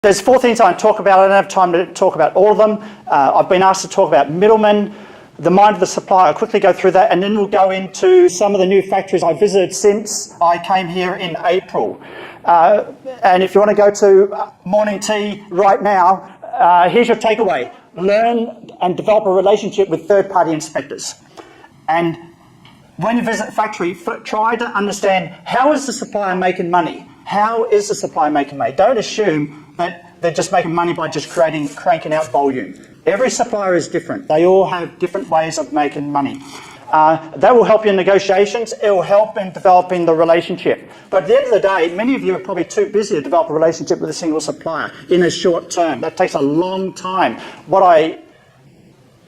There's 4 things I want to talk about. I don't have time to talk about all of them. I've been asked to talk about middlemen, the mind of the supplier. I'll quickly go through that, and then we'll go into some of the new factories I visited since I came here in April. And if you want to go to morning tea right now, here's your takeaway. Learn and develop a relationship with third-party inspectors. And when you visit a factory, try to understand, how is the supplier making money? How is the supplier making money? Don't assume that they're just making money by just cranking out volume. Every supplier is different. They all have different ways of making money. That will help you in negotiations. It will help in developing the relationship. But at the end of the day, many of you are probably too busy to develop a relationship with a single supplier in a short term. That takes a long time. What I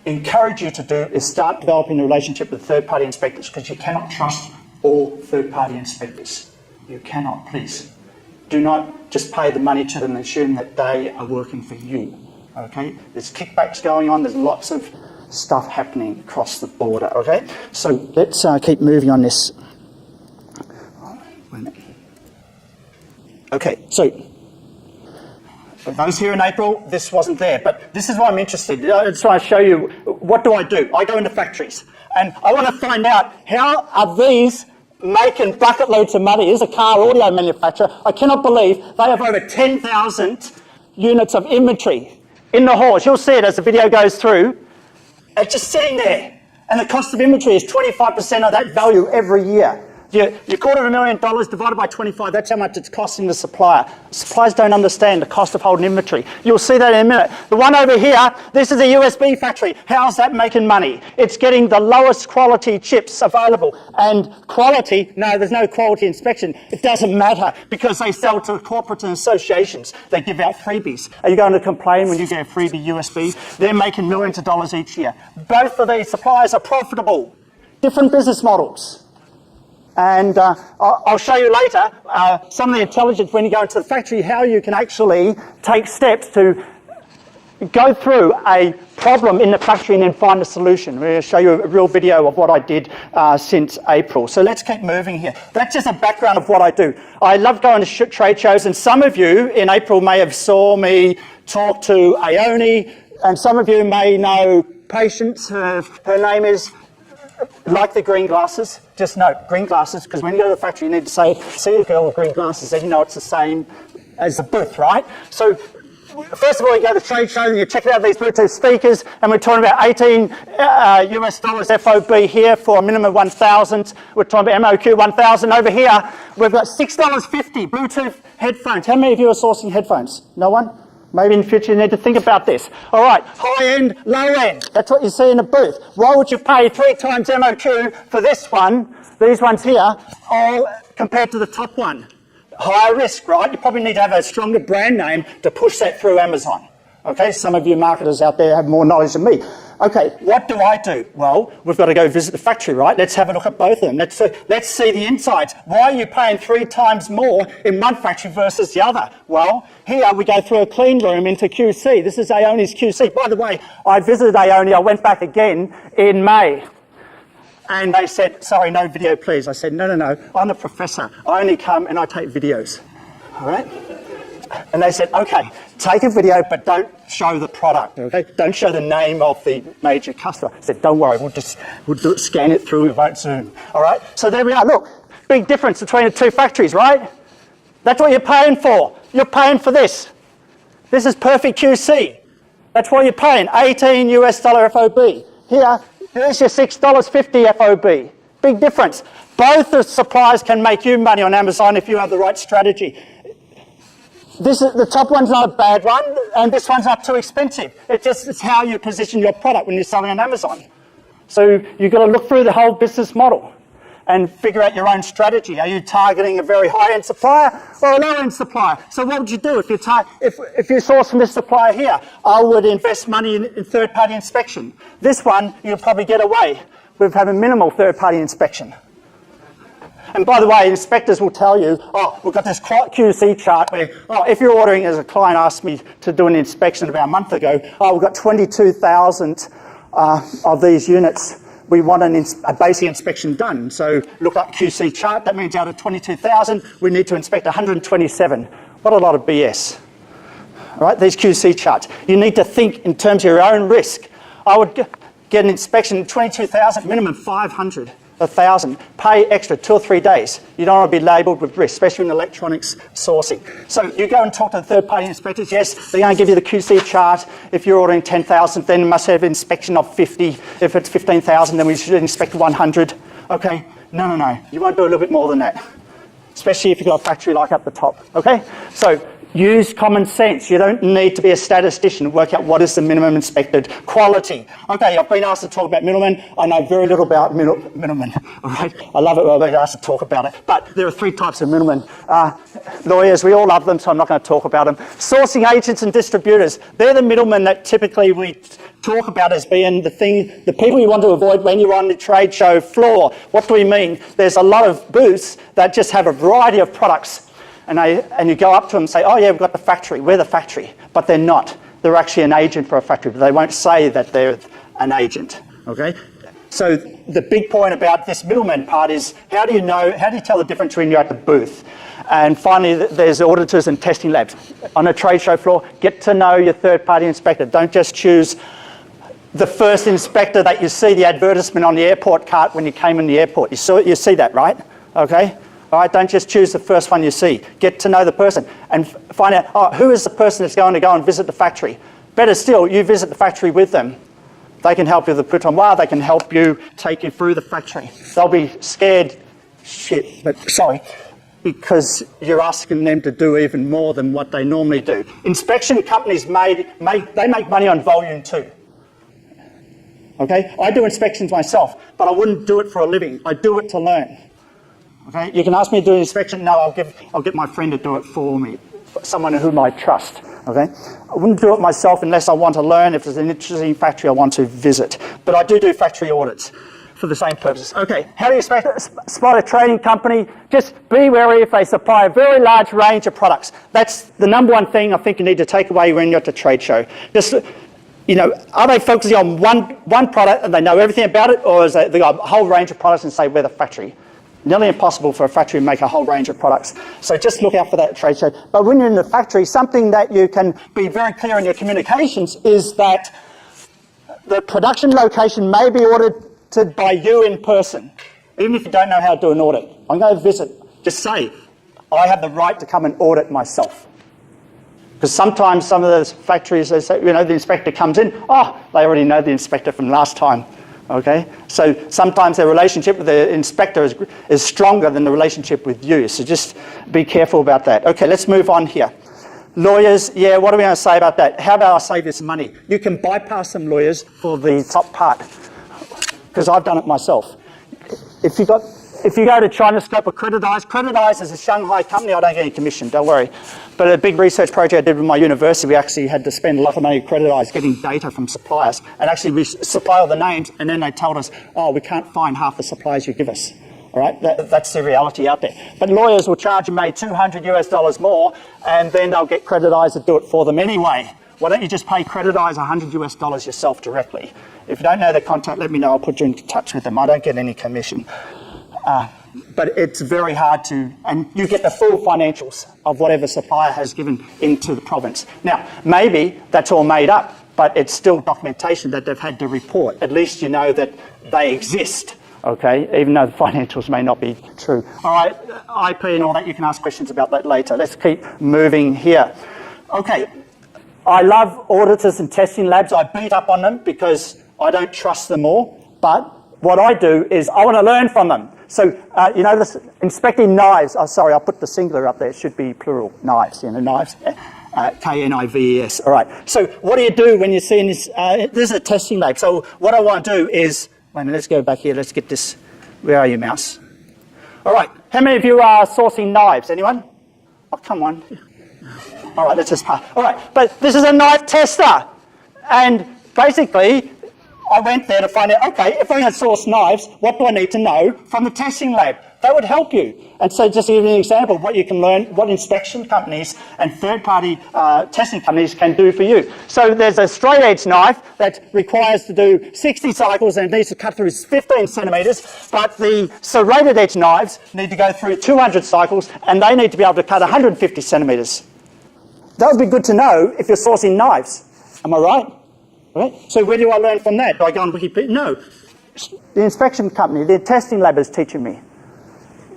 encourage you to do is start developing a relationship with third-party inspectors, because you cannot trust all third-party inspectors. You cannot, please. Do not just pay the money to them and assume that they are working for you. Okay? There's kickbacks going on. There's lots of stuff happening across the border. Okay? So let's keep moving on this. Wait a minute. Okay, so for those here in April, this wasn't there, but this is why I'm interested. I just want to show you, what do? I go into factories, and I want to find out, how are these making bucket loads of money? Here's a car audio manufacturer. I cannot believe they have over 10,000 units of inventory in the halls. You'll see it as the video goes through. It's just sitting there. And the cost of inventory is 25% of that value every year. Your $250,000 divided by 25, that's how much it's costing the supplier. Suppliers don't understand the cost of holding inventory. You'll see that in a minute. The one over here, this is a USB factory. How's that making money? It's getting the lowest quality chips available. And quality, no, there's no quality inspection. It doesn't matter, because they sell to corporates and associations. They give out freebies. Are you going to complain when you get a freebie USB? They're making millions of dollars each year. Both of these suppliers are profitable. Different business models. And I'll show you later some of the intelligence when you go into the factory, how you can actually take steps to go through a problem in the factory and then find a solution. We're going to show you a real video of what I did since April. So let's keep moving here. That's just a background of what I do. I love going to trade shows, and some of you in April may have saw me talk to Ione, and some of you may know Patience. Her name is, like the green glasses, just note, green glasses, because when you go to the factory, you need to say, see a girl with green glasses, then you know it's the same as the booth, right? So, first of all, you go to the trade show and you check out these Bluetooth speakers, and we're talking about 18 US dollars FOB here for a minimum of 1,000. We're talking about MOQ 1,000 over here. We've got $6.50 Bluetooth headphones. How many of you are sourcing headphones? No one? Maybe in the future you need to think about this. All right, high end, low end. That's what you see in a booth. Why would you pay 3 times MOQ for this one, these ones here, all compared to the top one? Higher risk, right? You probably need to have a stronger brand name to push that through Amazon. Okay, some of you marketers out there have more knowledge than me. Okay, what do I do? Well, we've got to go visit the factory, right? Let's have a look at both of them. Let's see the insights. Why are you paying 3 times more in one factory versus the other? Well, here we go through a clean room into QC. This is Aone's QC. By the way, I visited Aone. I went back again in May. And they said, sorry, no video, please. I said, no, I'm the professor. I only come and I take videos. All right? And they said, okay, take a video, but don't show the product, okay? Don't show the name of the major customer. I said, don't worry, we'll scan it through, we won't zoom. All right? So there we are. Look, big difference between the 2 factories, right? That's what you're paying for. You're paying for this. This is perfect QC. That's what you're paying, 18 US dollar FOB. Here's your $6.50 FOB. Big difference. Both the suppliers can make you money on Amazon if you have the right strategy. The top one's not a bad one, and this one's not too expensive. It's how you position your product when you're selling on Amazon. So you've got to look through the whole business model and figure out your own strategy. Are you targeting a very high-end supplier or a low-end supplier? So what would you do if you source from this supplier here? I would invest money in third-party inspection. This one, you'll probably get away with having minimal third-party inspection. And by the way, inspectors will tell you, oh, we've got this QC chart where, oh, if you're ordering, as a client asked me to do an inspection about a month ago, oh, we've got 22,000 of these units. We want a basic inspection done. So look up QC chart. That means out of 22,000, we need to inspect 127. What a lot of BS. All right, these QC charts. You need to think in terms of your own risk. I would get an inspection, 22,000, minimum 500, 1,000. Pay extra 2 or 3 days. You don't want to be labelled with risk, especially in electronics sourcing. So you go and talk to the third-party inspectors. Yes, they're going to give you the QC chart. If you're ordering 10,000, then you must have an inspection of 50. If it's 15,000, then we should inspect 100. Okay, no. You want to do a little bit more than that, especially if you've got a factory like up the top. Okay, so use common sense. You don't need to be a statistician to work out what is the minimum inspected quality. Okay, I've been asked to talk about middlemen. I know very little about middlemen. All right, I love it when I've been asked to talk about it. But there are 3 types of middlemen. Lawyers, we all love them, so I'm not going to talk about them. Sourcing agents and distributors. They're the middlemen that typically we talk about as being the people you want to avoid when you're on the trade show floor. What do we mean? There's a lot of booths that just have a variety of products. And you go up to them and say, oh yeah, we've got the factory, we're the factory. But they're not. They're actually an agent for a factory, but they won't say that they're an agent, okay? So the big point about this middleman part is how do you tell the difference when you're at the booth? And finally, there's auditors and testing labs. On a trade show floor, get to know your third-party inspector. Don't just choose the first inspector that you see the advertisement on the airport cart when you came in the airport. You see that, right? Okay? All right, don't just choose the first one you see. Get to know the person and find out, who is the person that's going to go and visit the factory? Better still, you visit the factory with them. They can help you with the putoir, they can help you, take you through the factory. They'll be scared because you're asking them to do even more than what they normally do. Inspection companies make money on volume too. Okay, I do inspections myself, but I wouldn't do it for a living. I do it to learn. Okay, you can ask me to do an inspection. No, I'll get my friend to do it for me, someone whom I trust. Okay, I wouldn't do it myself unless I want to learn. If there's an interesting factory I want to visit, but I do factory audits for the same purpose. Okay, how do you spot a trading company? Just be wary if they supply a very large range of products. That's the number one thing I think you need to take away when you're at the trade show. Just, are they focusing on one product and they know everything about it, or is they got a whole range of products and say we're the factory? Nearly impossible for a factory to make a whole range of products. So just look out for that trade show. But when you're in the factory, something that you can be very clear in your communications is that the production location may be audited by you in person. Even if you don't know how to do an audit. I'm going to visit. Just say, I have the right to come and audit myself. Because sometimes some of those factories, they say, the inspector comes in, they already know the inspector from last time. Okay, so sometimes their relationship with the inspector is stronger than the relationship with you. So just be careful about that. Okay, let's move on here. Lawyers, what are we going to say about that? How about I save you some money? You can bypass some lawyers for the top part, because I've done it myself. If you go to China Scope or Creditize is a Shanghai company. I don't get any commission, don't worry. But a big research project I did with my university, we actually had to spend a lot of money at Creditize getting data from suppliers. And actually we supply all the names, and then they told us, we can't find half the suppliers you give us. All right, that's the reality out there. But lawyers will charge you maybe $200 more, and then they'll get Creditize to do it for them anyway. Why don't you just pay Creditize $100 yourself directly? If you don't know their contact, let me know. I'll put you in touch with them. I don't get any commission. But it's very hard to, and you get the full financials of whatever supplier has given into the province. Now, maybe that's all made up, but it's still documentation that they've had to report. At least you know that they exist, okay, even though the financials may not be true. All right, IP and all that, you can ask questions about that later. Let's keep moving here. Okay, I love auditors and testing labs. I beat up on them because I don't trust them all, but what I do is I want to learn from them. So, this inspecting knives. Oh, sorry, I'll put the singular up there. It should be plural. Knives, knives. K-N-I-V-E-S. All right. So what do you do when you're seeing this? This is a testing lab. So what I want to do is, wait a minute, let's go back here. Let's get this. Where are you, mouse? All right. How many of you are sourcing knives? Anyone? Oh, come on. All right, let's just pass. All right. But this is a knife tester. And basically, I went there to find out, okay, if I'm going to source knives, what do I need to know from the testing lab? That would help you. And so just to give you an example of what you can learn, what inspection companies and third-party testing companies can do for you. So there's a straight-edge knife that requires to do 60 cycles and it needs to cut through 15 centimetres, but the serrated edge knives need to go through 200 cycles and they need to be able to cut 150 centimetres. That would be good to know if you're sourcing knives. Am I right? Right? So where do I learn from that? Do I go on Wikipedia? No. The inspection company, the testing lab is teaching me.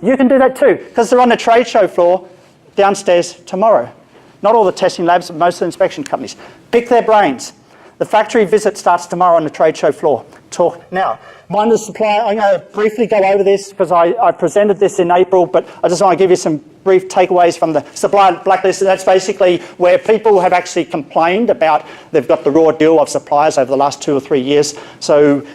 You can do that too, because they're on the trade show floor downstairs tomorrow. Not all the testing labs, but most of the inspection companies. Pick their brains. The factory visit starts tomorrow on the trade show floor. Talk now. Mind the supplier, I'm going to briefly go over this because I presented this in April, but I just want to give you some brief takeaways from the supplier blacklist. And that's basically where people have actually complained about they've got the raw deal of suppliers over the last 2 or 3 years. So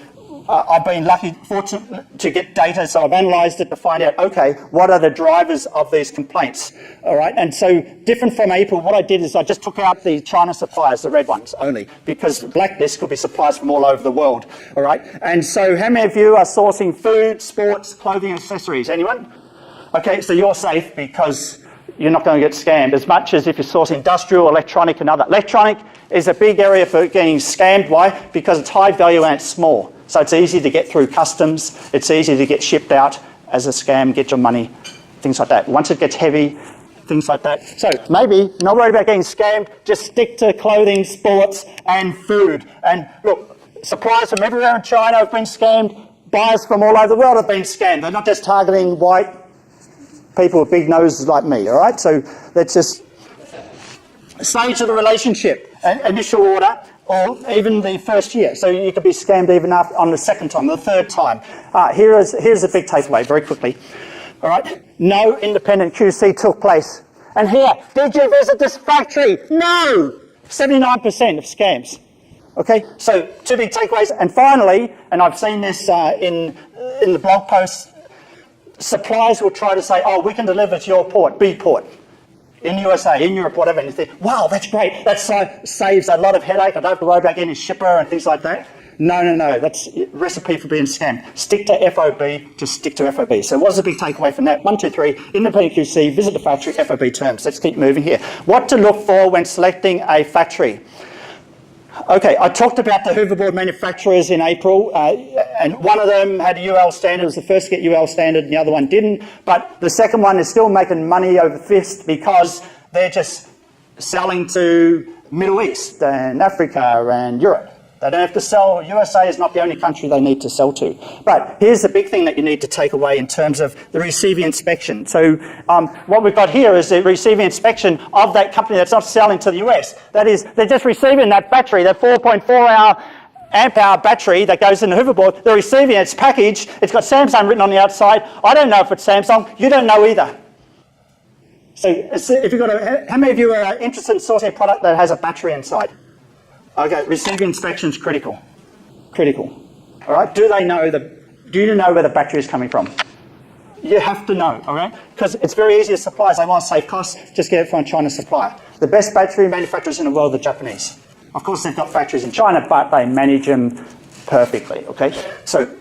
I've been fortunate to get data, so I've analysed it to find out, okay, what are the drivers of these complaints, all right? And so, different from April, what I did is I just took out the China suppliers, the red ones only, because blacklist could be suppliers from all over the world, all right? And so, how many of you are sourcing food, sports, clothing, accessories? Anyone? Okay, so you're safe because you're not going to get scammed as much as if you're sourcing industrial, electronic, and other. Electronic is a big area for getting scammed. Why? Because it's high value and it's small. So it's easy to get through customs, it's easy to get shipped out as a scam, get your money, things like that. Once it gets heavy, things like that. So maybe, not worried about getting scammed, just stick to clothing, sports, and food. And look, suppliers from everywhere in China have been scammed, buyers from all over the world have been scammed. They're not just targeting white people with big noses like me, all right? So let's just stage of the relationship, initial order, or even the first year. So you could be scammed even after, on the second time, the third time. Here's a big takeaway very quickly. All right, no independent QC took place. And here, did you visit this factory? No! 79% of scams. Okay, so 2 big takeaways. And finally, and I've seen this in the blog posts, suppliers will try to say, oh, we can deliver to your port, B port. In the USA, in Europe, whatever, and you think, wow, that's great. That saves a lot of headache. I don't have to worry about getting a shipper and things like that. No. That's a recipe for being scammed. Stick to FOB, just stick to FOB. So what's the big takeaway from that? 1, 2, 3, independent QC, visit the factory, FOB terms. Let's keep moving here. What to look for when selecting a factory. Okay, I talked about the hoverboard manufacturers in April, and one of them had a UL standard. It was the first to get UL standard, and the other one didn't. But the second one is still making money over fist because they're just selling to Middle East and Africa and Europe. They don't have to sell. USA is not the only country they need to sell to. But here's the big thing that you need to take away in terms of the receiving inspection. So what we've got here is the receiving inspection of that company that's not selling to the US. That is, they're just receiving that battery, that 4.4 amp hour battery that goes in the hoverboard. They're receiving it, it's packaged, it's got Samsung written on the outside. I don't know if it's Samsung, you don't know either. So if you've got how many of you are interested in sourcing a product that has a battery inside? Okay, receiving inspection is critical. Critical. All right, do you know where the battery is coming from? You have to know, all right? Because it's very easy to suppliers, they want to save costs, just get it from a China supplier. The best battery manufacturers in the world are the Japanese. Of course, they've got factories in China, but they manage them perfectly, okay? So,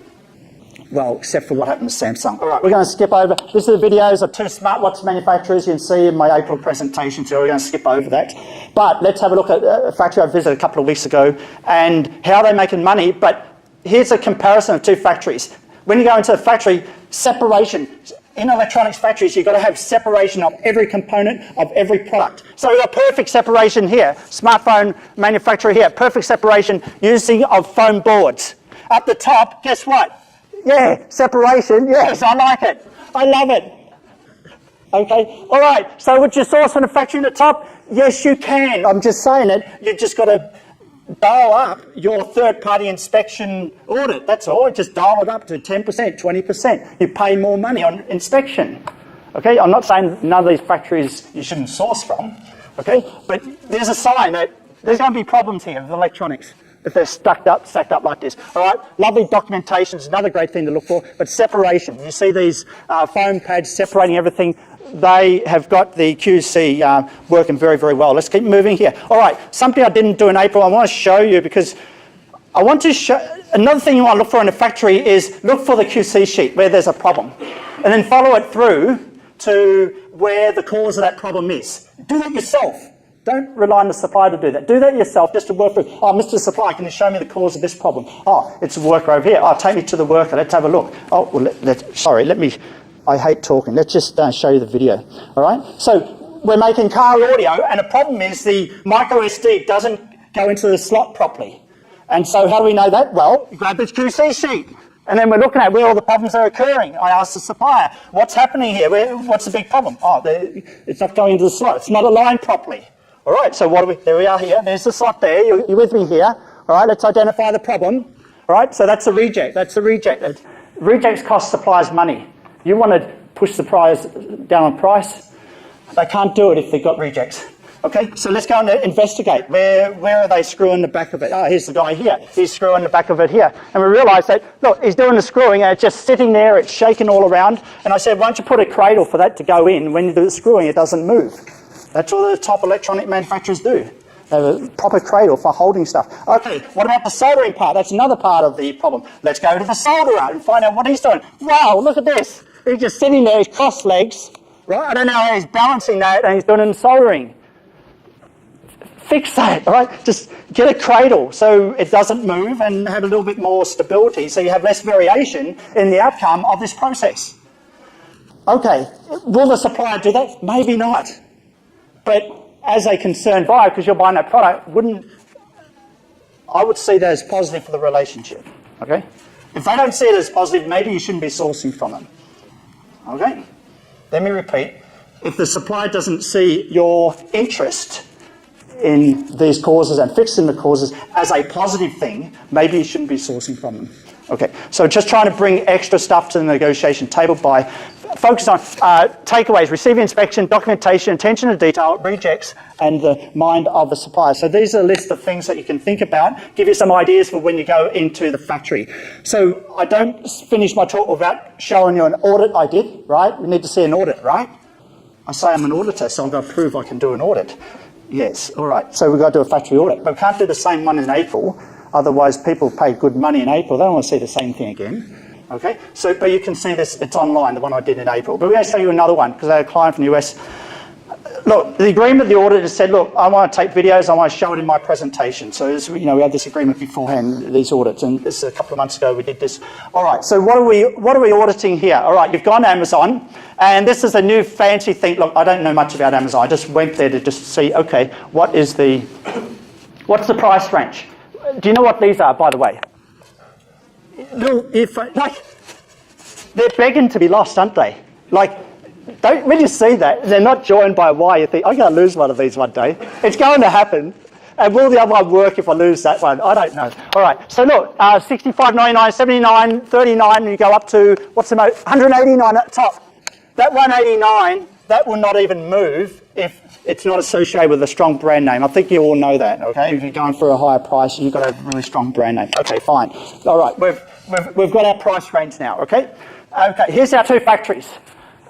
well, except for what happened to Samsung. All right, we're going to skip over. This is the videos of 2 smartwatch manufacturers you can see in my April presentation, so we're going to skip over that. But let's have a look at a factory I visited a couple of weeks ago and how they're making money. But here's a comparison of 2 factories. When you go into a factory, separation. In electronics factories, you've got to have separation of every component of every product. So we've got perfect separation here. Smartphone manufacturer here, perfect separation using of foam boards. Up the top, guess what? Yeah, separation, yes, I like it. I love it. Okay, all right, so would you source from a factory in the top? Yes, you can. I'm just saying it. You've just got to dial up your third-party inspection audit. That's all. Just dial it up to 10%, 20%. You pay more money on inspection. Okay, I'm not saying none of these factories you shouldn't source from. Okay, but there's a sign that there's going to be problems here with electronics if they're stacked up like this. All right, lovely documentation is another great thing to look for, but separation. You see these foam pads separating everything. They have got the QC working very, very well. Let's keep moving here. All right, something I didn't do in April, I want to show you because I want to show, another thing you want to look for in a factory is look for the QC sheet where there's a problem and then follow it through to where the cause of that problem is. Do that yourself. Don't rely on the supplier to do that. Do that yourself just to work through. Oh, Mr. Supplier, can you show me the cause of this problem? Oh, it's a worker over here. Oh, take me to the worker. Let's have a look. Oh, well, I hate talking. Let's just show you the video. All right? So we're making car audio, and the problem is the micro SD doesn't go into the slot properly. And so how do we know that? Well, you grab this QC sheet, and then we're looking at where all the problems are occurring. I asked the supplier, what's happening here? What's the big problem? Oh, it's not going into the slot. It's not aligned properly. All right, so there we are here. There's the slot there. You're with me here. All right, let's identify the problem. All right, so that's a reject. That's a reject. Rejects cost suppliers money. You want to push suppliers down on price. They can't do it if they've got rejects. Okay, so let's go and investigate. Where are they screwing the back of it? Oh, here's the guy here. He's screwing the back of it here. And we realised that, look, he's doing the screwing and it's just sitting there, it's shaking all around. And I said, why don't you put a cradle for that to go in? When you do the screwing, it doesn't move. That's what the top electronic manufacturers do. They have a proper cradle for holding stuff. Okay, what about the soldering part? That's another part of the problem. Let's go to the solderer and find out what he's doing. Wow, look at this. He's just sitting there, he's crossed legs, right? I don't know how he's balancing that, and he's doing it in soldering. Fix that, all right? Just get a cradle so it doesn't move and have a little bit more stability so you have less variation in the outcome of this process. Okay, will the supplier do that? Maybe not. But as a concerned buyer, because you're buying that product, I would see that as positive for the relationship, okay? If they don't see it as positive, maybe you shouldn't be sourcing from them, okay? Let me repeat. If the supplier doesn't see your interest in these causes and fixing the causes as a positive thing, maybe you shouldn't be sourcing from them. Okay, so just trying to bring extra stuff to the negotiation table by focusing on takeaways, receiving inspection, documentation, attention to detail, rejects, and the mind of the supplier. So these are a list of things that you can think about, give you some ideas for when you go into the factory. So I don't finish my talk without showing you an audit I did, right? We need to see an audit, right? I say I'm an auditor, so I've got to prove I can do an audit. Yes, all right. So we've got to do a factory audit. But we can't do the same one in April. Otherwise, people pay good money in April. They don't want to see the same thing again. Okay? So, but you can see this. It's online, the one I did in April. But we're going to show you another one because I had a client from the US. Look, the agreement, the auditor said, look, I want to take videos. I want to show it in my presentation. So, we had this agreement beforehand, these audits. And this is a couple of months ago we did this. All right. So what are we auditing here? All right. You've gone to Amazon. And this is a new fancy thing. Look, I don't know much about Amazon. I just went there to just see, okay, what's the price range? Do you know what these are, by the way? Look, they're begging to be lost, aren't they? When you see that, they're not joined by a Y. You think, I'm going to lose one of these one day. It's going to happen. And will the other one work if I lose that one? I don't know. All right. So look, $65.99, $79, $39, and you go up to, what's the most? $189 at the top. That $189, that will not even move if it's not associated with a strong brand name. I think you all know that, okay? If you're going for a higher price, you've got to have a really strong brand name. Okay, fine. All right, we've got our price range now, okay? Okay, here's our two factories.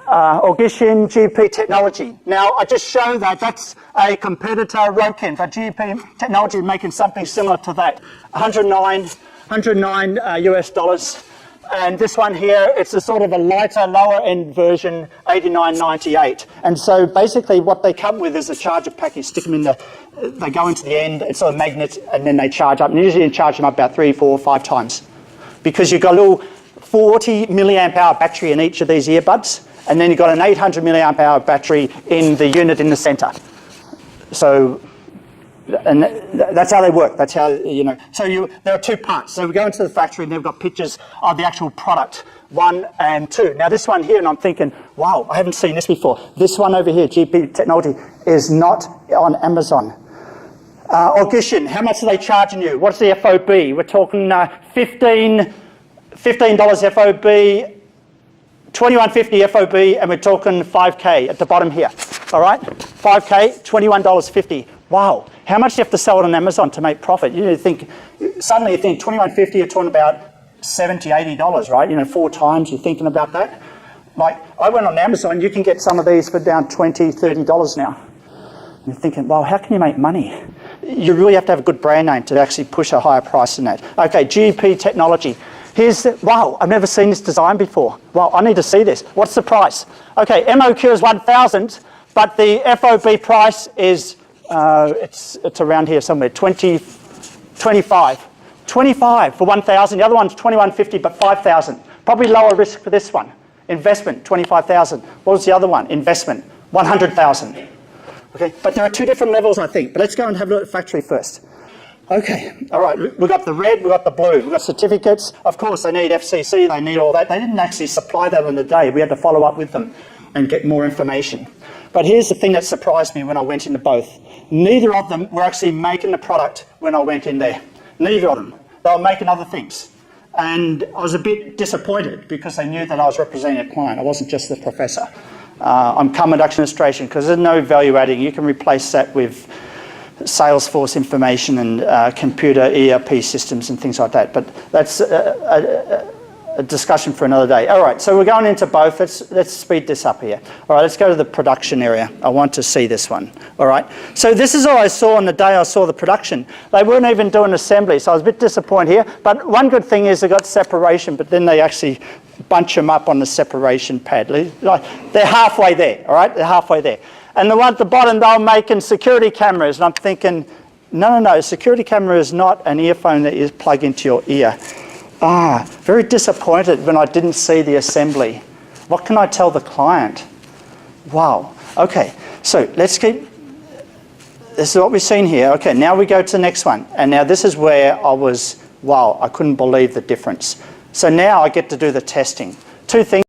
Audition, GP Technology. Now, I just showed that that's a competitor, Rokin, but GP Technology is making something similar to that. $109 US dollars. And this one here, it's a sort of a lighter, lower-end version, $89.98. And so basically what they come with is a charger package. Stick them in they go into the end, it's sort of magnet, and then they charge up. And usually you charge them up about 3, 4, 5 times. Because you've got a little 40 milliamp hour battery in each of these earbuds, and then you've got an 800 milliamp hour battery in the unit in the center. So, and that's how they work. That's how, So there are two parts. So we go into the factory and they've got pictures of the actual product, 1 and 2. Now this one here, and I'm thinking, wow, I haven't seen this before. This one over here, GP Technology, is not on Amazon. Audition, how much are they charging you? What's the FOB? We're talking $15 FOB, $21.50 FOB, and we're talking $5K at the bottom here. All right, $5K, $21.50. Wow, how much do you have to sell it on Amazon to make profit? Suddenly you think $21.50, you're talking about $70, $80, right? 4 times you're thinking about that. I went on Amazon, you can get some of these for down $20, $30 now. You're thinking, well, how can you make money? You really have to have a good brand name to actually push a higher price than that. Okay, GP Technology. Wow, I've never seen this design before. Well, I need to see this. What's the price? Okay, MOQ is 1,000, but the FOB price is, it's around here somewhere, 25. 25 for 1,000. The other one's 21.50, but 5,000. Probably lower risk for this one. Investment, 25,000. What was the other one? Investment, 100,000. Okay, but there are two different levels, I think. But let's go and have a look at factory first. Okay, all right, we've got the red, we've got the blue, we've got certificates. Of course, they need FCC, they need all that. They didn't actually supply that on the day. We had to follow up with them and get more information. But here's the thing that surprised me when I went into both. Neither of them were actually making the product when I went in there. Neither of them. They were making other things. And I was a bit disappointed because they knew that I was representing a client. I wasn't just the professor. I'm carbon reduction illustration because there's no value adding. You can replace that with Salesforce information and computer ERP systems and things like that. But that's a discussion for another day. All right, so we're going into both. Let's speed this up here. All right, let's go to the production area. I want to see this one. All right, so this is all I saw on the day I saw the production. They weren't even doing assembly, so I was a bit disappointed here. But one good thing is they got separation, but then they actually bunch them up on the separation pad. They're halfway there, all right? They're halfway there. And the one at the bottom, they were making security cameras, and I'm thinking, no, security camera is not an earphone that you plug into your ear. Very disappointed when I didn't see the assembly. What can I tell the client? Wow. Okay, so let's keep, this is what we've seen here. Okay, now we go to the next one. And now this is where I was, wow, I couldn't believe the difference. So now I get to do the testing. Two things.